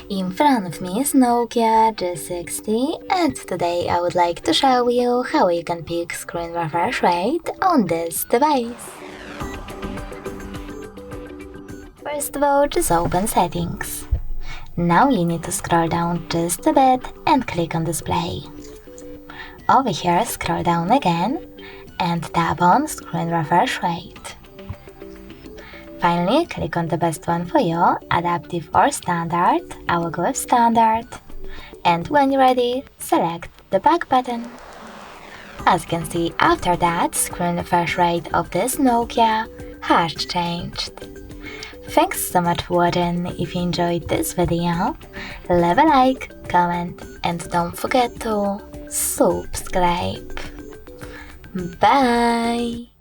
In front of me is Nokia G60, and today I would like to show you how you can pick screen refresh rate on this device. First of all, just open Settings. Now you need to scroll down just a bit and click on Display. Over here, scroll down again and tap on Screen Refresh Rate. Finally, click on the best one for you, Adaptive or Standard. I will go with Standard. And when you're ready, select the back button. As you can see, after that, screen refresh rate of this Nokia has changed. Thanks so much for watching. If you enjoyed this video, leave a like, comment, and don't forget to subscribe. Bye!